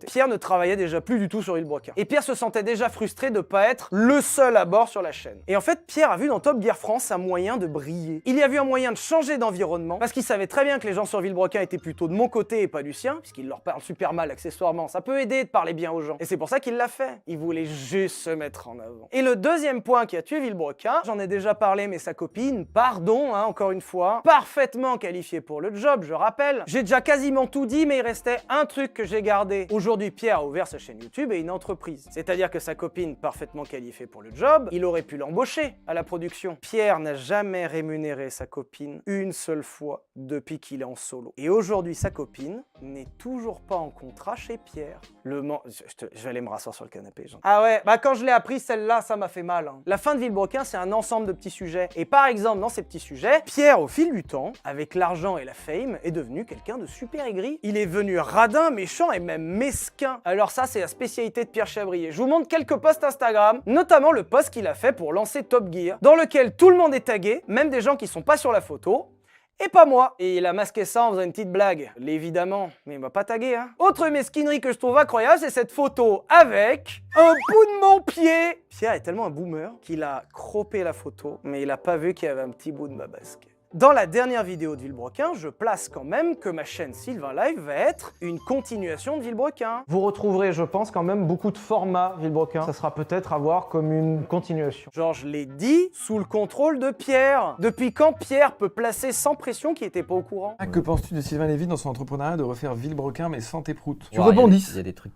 Pierre ne travaillait déjà plus du tout sur Villebrequin. Et Pierre se sentait déjà frustré de pas être le seul à bord sur la chaîne. Et en fait, Pierre a vu dans Top Gear France un moyen de briller. Il y a vu un moyen de changer d'environnement, parce qu'il savait très bien que les gens sur Villebrequin étaient plutôt de mon côté et pas du sien, puisqu'il leur parle super mal accessoirement. Ça peut aider de parler bien aux gens. Et c'est pour ça qu'il l'a fait. Il voulait juste se mettre en avant. Et le deuxième point qui a tué Villebrequin, j'en ai déjà parlé, mais sa copine, pardon, encore une fois, parfaitement qualifiée pour le job, je rappelle. J'ai déjà quasiment tout dit, mais il restait un truc que j'ai gardé. Aujourd'hui, Pierre a ouvert sa chaîne YouTube et une entreprise. C'est-à-dire que sa copine, parfaitement qualifiée pour le job, il aurait pu l'embaucher à la production. Pierre n'a jamais rémunéré sa copine une seule fois depuis qu'il est en solo. Et aujourd'hui, sa copine n'est toujours pas en contrat chez Pierre. Je vais aller me rasseoir sur le canapé, Jean. Ah ouais, bah quand je l'ai appris, celle-là, ça m'a fait mal. La fin de Villebrequin, c'est un ensemble de petits sujets. Et par exemple, dans ces petits sujets, Pierre, au fil du temps, avec l'argent et la fame, est devenu quelqu'un de super aigri. Il est venu radin, méchant et même mesquin. Alors ça, c'est la spécialité de Pierre Chabrier. Je vous montre quelques posts Instagram, notamment le post qu'il a fait pour lancer Top Gear, dans lequel tout le monde est tagué, même des gens qui sont pas sur la photo. Et pas moi. Et il a masqué ça en faisant une petite blague. Évidemment. Mais il m'a pas tagué, hein. Autre mesquinerie que je trouve incroyable, c'est cette photo avec un bout de mon pied. Pierre est tellement un boomer qu'il a croppé la photo, mais il a pas vu qu'il y avait un petit bout de ma basket. Dans la dernière vidéo de Villebrequin, je place quand même que ma chaîne Sylvain Live va être une continuation de Villebrequin. Vous retrouverez, je pense, quand même beaucoup de formats Villebrequin. Ça sera peut-être à voir comme une continuation. Genre, je l'ai dit, sous le contrôle de Pierre. Depuis quand Pierre peut placer sans pression qui était pas au courant? Que penses-tu de Sylvain Lévy dans son entrepreneuriat de refaire Villebrequin mais sans tes proutes? Tu rebondisses. Il y a des trucs